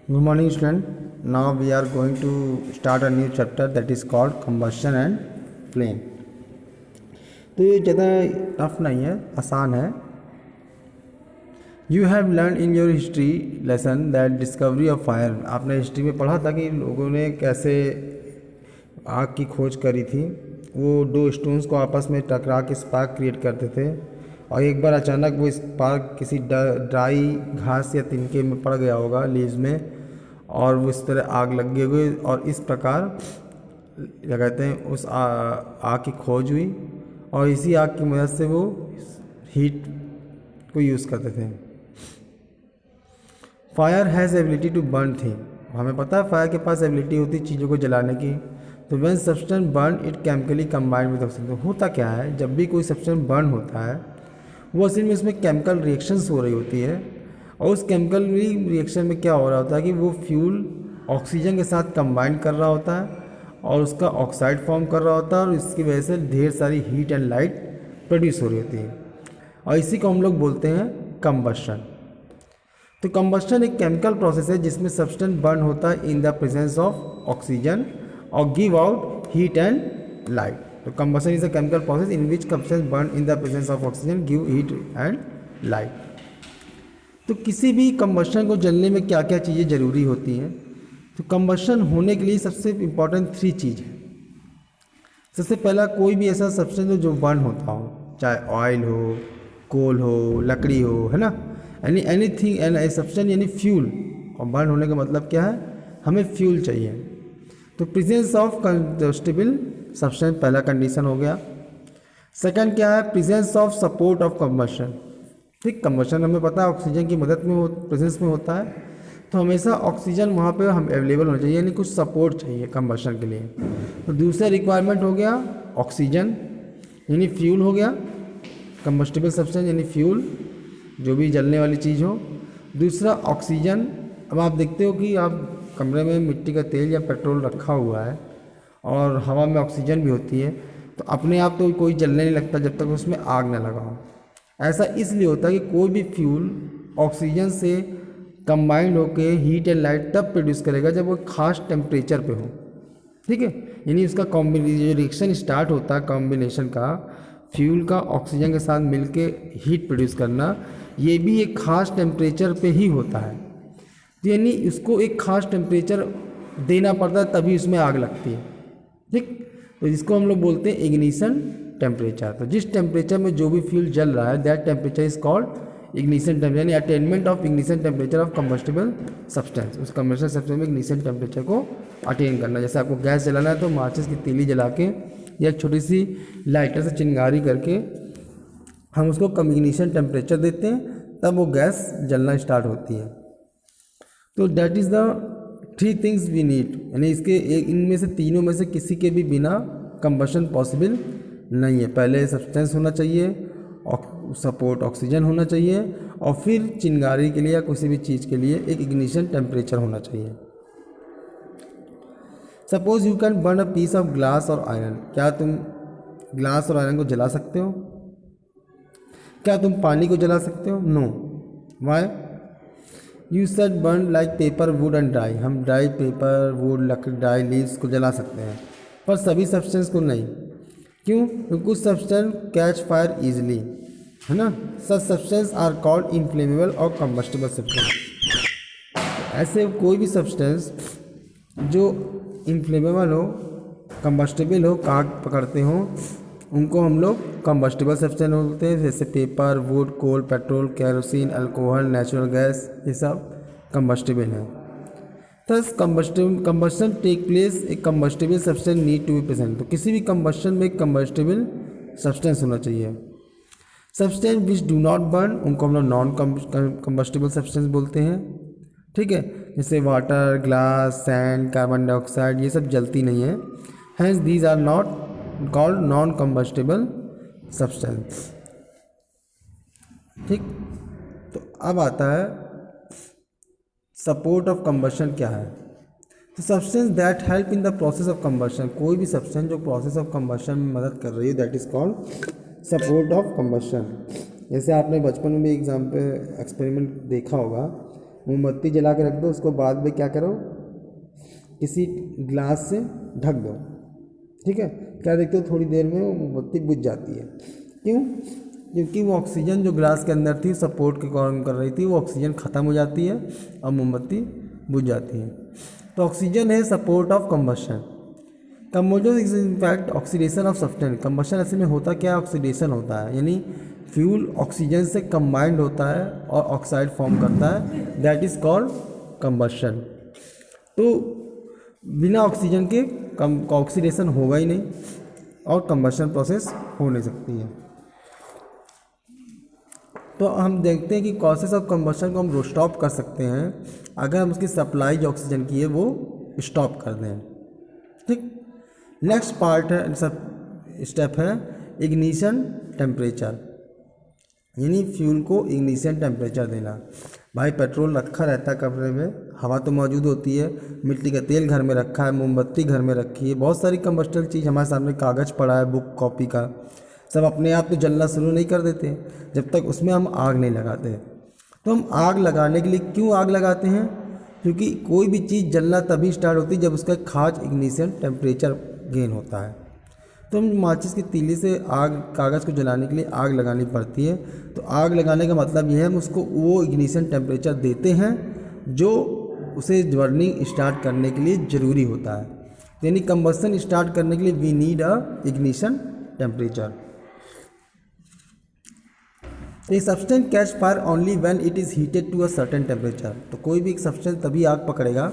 Good morning, student. Now we are going to start a new chapter that is called combustion and flame. तो ये ज़्यादा tough नहीं है, आसान है. You have learned in your history lesson that discovery of fire. आपने history में पढ़ा था कि लोगों ने कैसे आग की खोज करी थी. वो दो स्टोन्स को आपस में टकरा के स्पार्क क्रिएट करते थे और एक बार अचानक वो स्पार्क किसी ड्राई घास या तिनके में पड़ गया होगा, लीव्स में, और वो इस तरह आग लग गई और इस प्रकार क्या कहते हैं उस आग की खोज हुई और इसी आग की मदद से वो हीट को यूज़ करते थे. Fire has ability to burn thing. हमें पता है फायर के पास एबिलिटी होती है चीज़ों को जलाने की. तो when substance burn it chemically combined with oxygen. तो होता क्या है, जब भी कोई सब्सटेंस बर्न होता है वो असल में उसमें केमिकल रिएक्शंस हो रही होती है और उस केमिकल रिएक्शन में क्या हो रहा होता है कि वो फ्यूल ऑक्सीजन के साथ कंबाइन कर रहा होता है और उसका ऑक्साइड फॉर्म कर रहा होता है और इसकी वजह से ढेर सारी हीट एंड लाइट प्रोड्यूस हो रही होती है और इसी को हम लोग बोलते हैं कंबशन. तो कंबशन एक केमिकल प्रोसेस है जिसमें सब्सटेंस बर्न होता है in the presence of oxygen और give out heat and light. तो combustion is a chemical process in which substance burn in the presence of oxygen give heat and light. तो किसी भी combustion को जलने में क्या क्या चीज़ें ज़रूरी होती हैं. तो कंबशन होने के लिए सबसे इम्पॉर्टेंट 3 चीज़ है. सबसे पहला, कोई भी ऐसा सब्सटेंस हो जो बर्न होता हो, चाहे ऑयल हो, कोल हो, लकड़ी हो, है ना, एनीथिंग एंड ए सब्सटेंस यानी फ्यूल. और बर्न होने का मतलब क्या है, हमें फ्यूल चाहिए. तो प्रेजेंस ऑफ कंबस्टिबल सब्सटेंस पहला कंडीशन हो गया. सेकंड क्या है, presence of support of combustion. ठीक, कंबशन हमें पता है ऑक्सीजन की मदद में प्रेजेंस में होता है, तो हमेशा ऑक्सीजन वहाँ पे हम अवेलेबल होना चाहिए, यानी कुछ सपोर्ट चाहिए कंबशन के लिए. तो दूसरा रिक्वायरमेंट हो गया ऑक्सीजन यानी फ्यूल हो गया, कंबस्टिबल सब्सटेंस यानी फ्यूल जो भी जलने वाली चीज़ हो. दूसरा ऑक्सीजन. अब आप देखते हो कि आप कमरे में मिट्टी का तेल या पेट्रोल रखा हुआ है और हवा में ऑक्सीजन भी होती है, तो अपने आप तो कोई जलने नहीं लगता जब तक उसमें आग ना लगाओ. ऐसा इसलिए होता है कि कोई भी फ्यूल ऑक्सीजन से कंबाइंड होकर हीट एंड लाइट तब प्रोड्यूस करेगा जब वो खास टेम्परेचर पे हो. ठीक है, यानी उसका जो रिएक्शन स्टार्ट होता है कॉम्बिनेशन का, फ्यूल का ऑक्सीजन के साथ मिलके हीट प्रोड्यूस करना, ये भी एक खास टेम्परेचर पे ही होता है. तो यानी उसको एक खास टेम्परेचर देना पड़ता है तभी उसमें आग लगती है. ठीक, तो जिसको हम लोग बोलते हैं इग्निशन टेम्परेचर. तो जिस टेम्परेचर में जो भी फ्यूल जल रहा है that temperature is called ignition temperature, यानी attainment of ignition temperature of combustible substance. उस कंबस्टिबल सब्सटेंस में इग्निशन टेम्परेचर को अटेन करना. जैसे आपको गैस जलाना है तो माचिस की तीली जला के या छोटी सी लाइटर से चिंगारी करके हम उसको इग्निशन टेम्परेचर देते हैं, तब वो गैस जलना स्टार्ट होती है. तो that is the 3 things we need, यानी इसके इनमें से तीनों में से किसी के भी बिना कंबशन पॉसिबल नहीं है. पहले सब्सटेंस होना चाहिए, सपोर्ट ऑक्सीजन होना चाहिए और फिर चिंगारी के लिए या किसी भी चीज़ के लिए एक इग्निशन टेम्परेचर होना चाहिए. Suppose you can burn a piece of glass और आयरन. क्या तुम ग्लास और आयरन को जला सकते हो? क्या तुम पानी को जला सकते हो? No. Why? You said burn like paper, wood and dry. हम ड्राई पेपर, वुड, लकड़ी, ड्राई लीव्स को जला सकते हैं पर सभी सब्सटेंस को नहीं. क्यों? क्योंकि कुछ सब्सटेंस कैच फायर ईजिली, है ना. सच सब्सटेंस आर कॉल्ड इनफ्लेमेबल और कंबस्टिबल सब्सटेंस. ऐसे कोई भी सब्सटेंस जो इनफ्लेमेबल हो, कंबस्टिबल हो, आग पकड़ते हो, उनको हम लोग कंबस्टिबल सब्सटेंस बोलते हैं. जैसे paper, wood, coal, petrol, kerosene, alcohol, natural gas, ये सब कंबस्टिबल हैं. थस कंबस्शन टेक प्लेस, एक combustible substance need to be present. तो किसी भी कंबस्शन में एक कंबस्टिबल सब्सटेंस होना चाहिए. Substance which do not burn, उनको हम लोग नॉन कंबस्टिबल सब्सटेंस बोलते हैं. ठीक है, जैसे water, glass, sand, carbon dioxide, ये सब जलती नहीं है. Hence these are not called non combustible substance. ठीक, तो अब आता है सपोर्ट ऑफ कंबशन क्या है. तो substance that help in the process of combustion. कोई भी सब्सटेंस जो प्रोसेस ऑफ कंबशन में मदद कर रही है that is called support of combustion. जैसे आपने बचपन में भी एग्जाम पे एक्सपेरिमेंट देखा होगा मोमबत्ती जला के रख दो, उसको बाद में क्या करो, किसी ग्लास से ढक दो, ठीक है। क्या देखते हो, थोड़ी देर में वो मोमबत्ती बुझ जाती है। क्यों? क्योंकि वो ऑक्सीजन जो ग्लास के अंदर थी सपोर्ट के काम कर रही थी, वो ऑक्सीजन ख़त्म हो जाती है और मोमबत्ती बुझ जाती है। तो ऑक्सीजन है support of combustion. Combustion is in fact oxidation of substance. Combustion ऐसे में होता क्या, ऑक्सीडेशन होता है, यानी फ्यूल ऑक्सीजन से कंबाइंड होता है और ऑक्साइड फॉर्म करता है, दैट इज़ कॉल्ड कंबशन। तो बिना ऑक्सीजन के ऑक्सीडेशन होगा ही नहीं और कंबशन प्रोसेस हो नहीं सकती है। तो हम देखते हैं कि कॉसेस ऑफ कंबशन को हम स्टॉप कर सकते हैं अगर हम उसकी सप्लाई जो ऑक्सीजन की है वो स्टॉप कर दें, ठीक। नेक्स्ट पार्ट है, स्टेप है इग्निशन टेम्परेचर, यानी फ्यूल को इग्निशन टेम्परेचर देना। भाई पेट्रोल रखा रहता है कमरे में, हवा तो मौजूद होती है, मिट्टी का तेल घर में रखा है, मोमबत्ती घर में रखी है, बहुत सारी कंबस्टल चीज़ हमारे सामने, कागज़ पड़ा है, बुक कॉपी का, सब अपने आप तो जलना शुरू नहीं कर देते जब तक उसमें हम आग नहीं लगाते। तो हम आग लगाने के लिए क्यों आग लगाते हैं? क्योंकि कोई भी चीज़ जलना तभी स्टार्ट होती है जब उसका खास इग्निशन टेम्परेचर गेन होता है। तो हम माचिस की तीली से आग, कागज़ को जलाने के लिए आग लगानी पड़ती है। तो आग लगाने का मतलब यह है हम उसको वो इग्निशन टेम्परेचर देते हैं जो उसे बर्निंग स्टार्ट करने के लिए ज़रूरी होता है। यानी कंबशन स्टार्ट करने के लिए we need a ignition temperature. A substance catch fire only when it is heated to a certain temperature. तो कोई भी एक सब्सटेंस तभी आग पकड़ेगा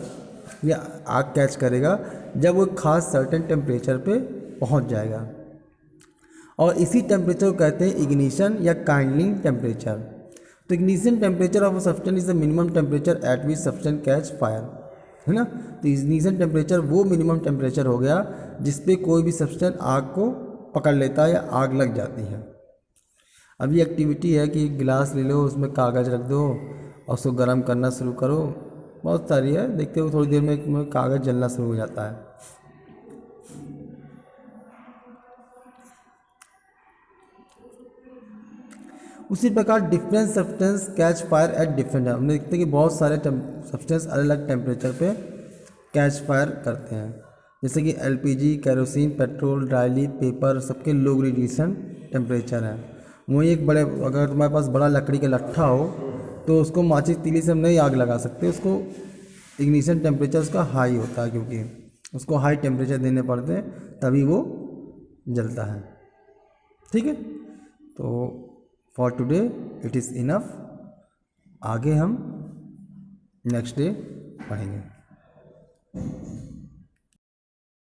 या आग कैच करेगा जब वो खास सर्टेन टेम्परेचर पे पहुंच जाएगा, और इसी टेम्परेचर को कहते हैं इग्निशन या काइंडलिंग टेम्परेचर। तो ignition temperature of a substance is the minimum temperature at which substance catch fire, है ना। तो इग्निशन टेम्परेचर वो मिनिमम टेम्परेचर हो गया जिस पे कोई भी सब्सटेंस आग को पकड़ लेता है या आग लग जाती है। अब ये एक्टिविटी है कि एक गिलास ले लो, उसमें कागज़ रख दो और उसको गर्म करना शुरू करो, बहुत सारी है, देखते हो थोड़ी देर में कागज़ जलना शुरू हो जाता है। उसी प्रकार different substance catch fire at different, हमने देखते हैं कि बहुत सारे सब्सटेंस अलग अलग टेम्परेचर पे कैच फायर करते हैं, जैसे कि LPG, kerosene, petrol, dry paper, सबके लो इग्निशन टेम्परेचर है। वहीं एक बड़े, अगर तुम्हारे पास बड़ा लकड़ी का लट्ठा हो तो उसको माचिस तीली से हम नहीं आग लगा सकते, उसको इग्निशन टेम्परेचर उसका हाई होता है, क्योंकि उसको हाई टेम्परेचर देने पड़ते हैं तभी वो जलता है, ठीक है। तो for today it is enough, आगे हम नेक्स्ट डे पढ़ेंगे।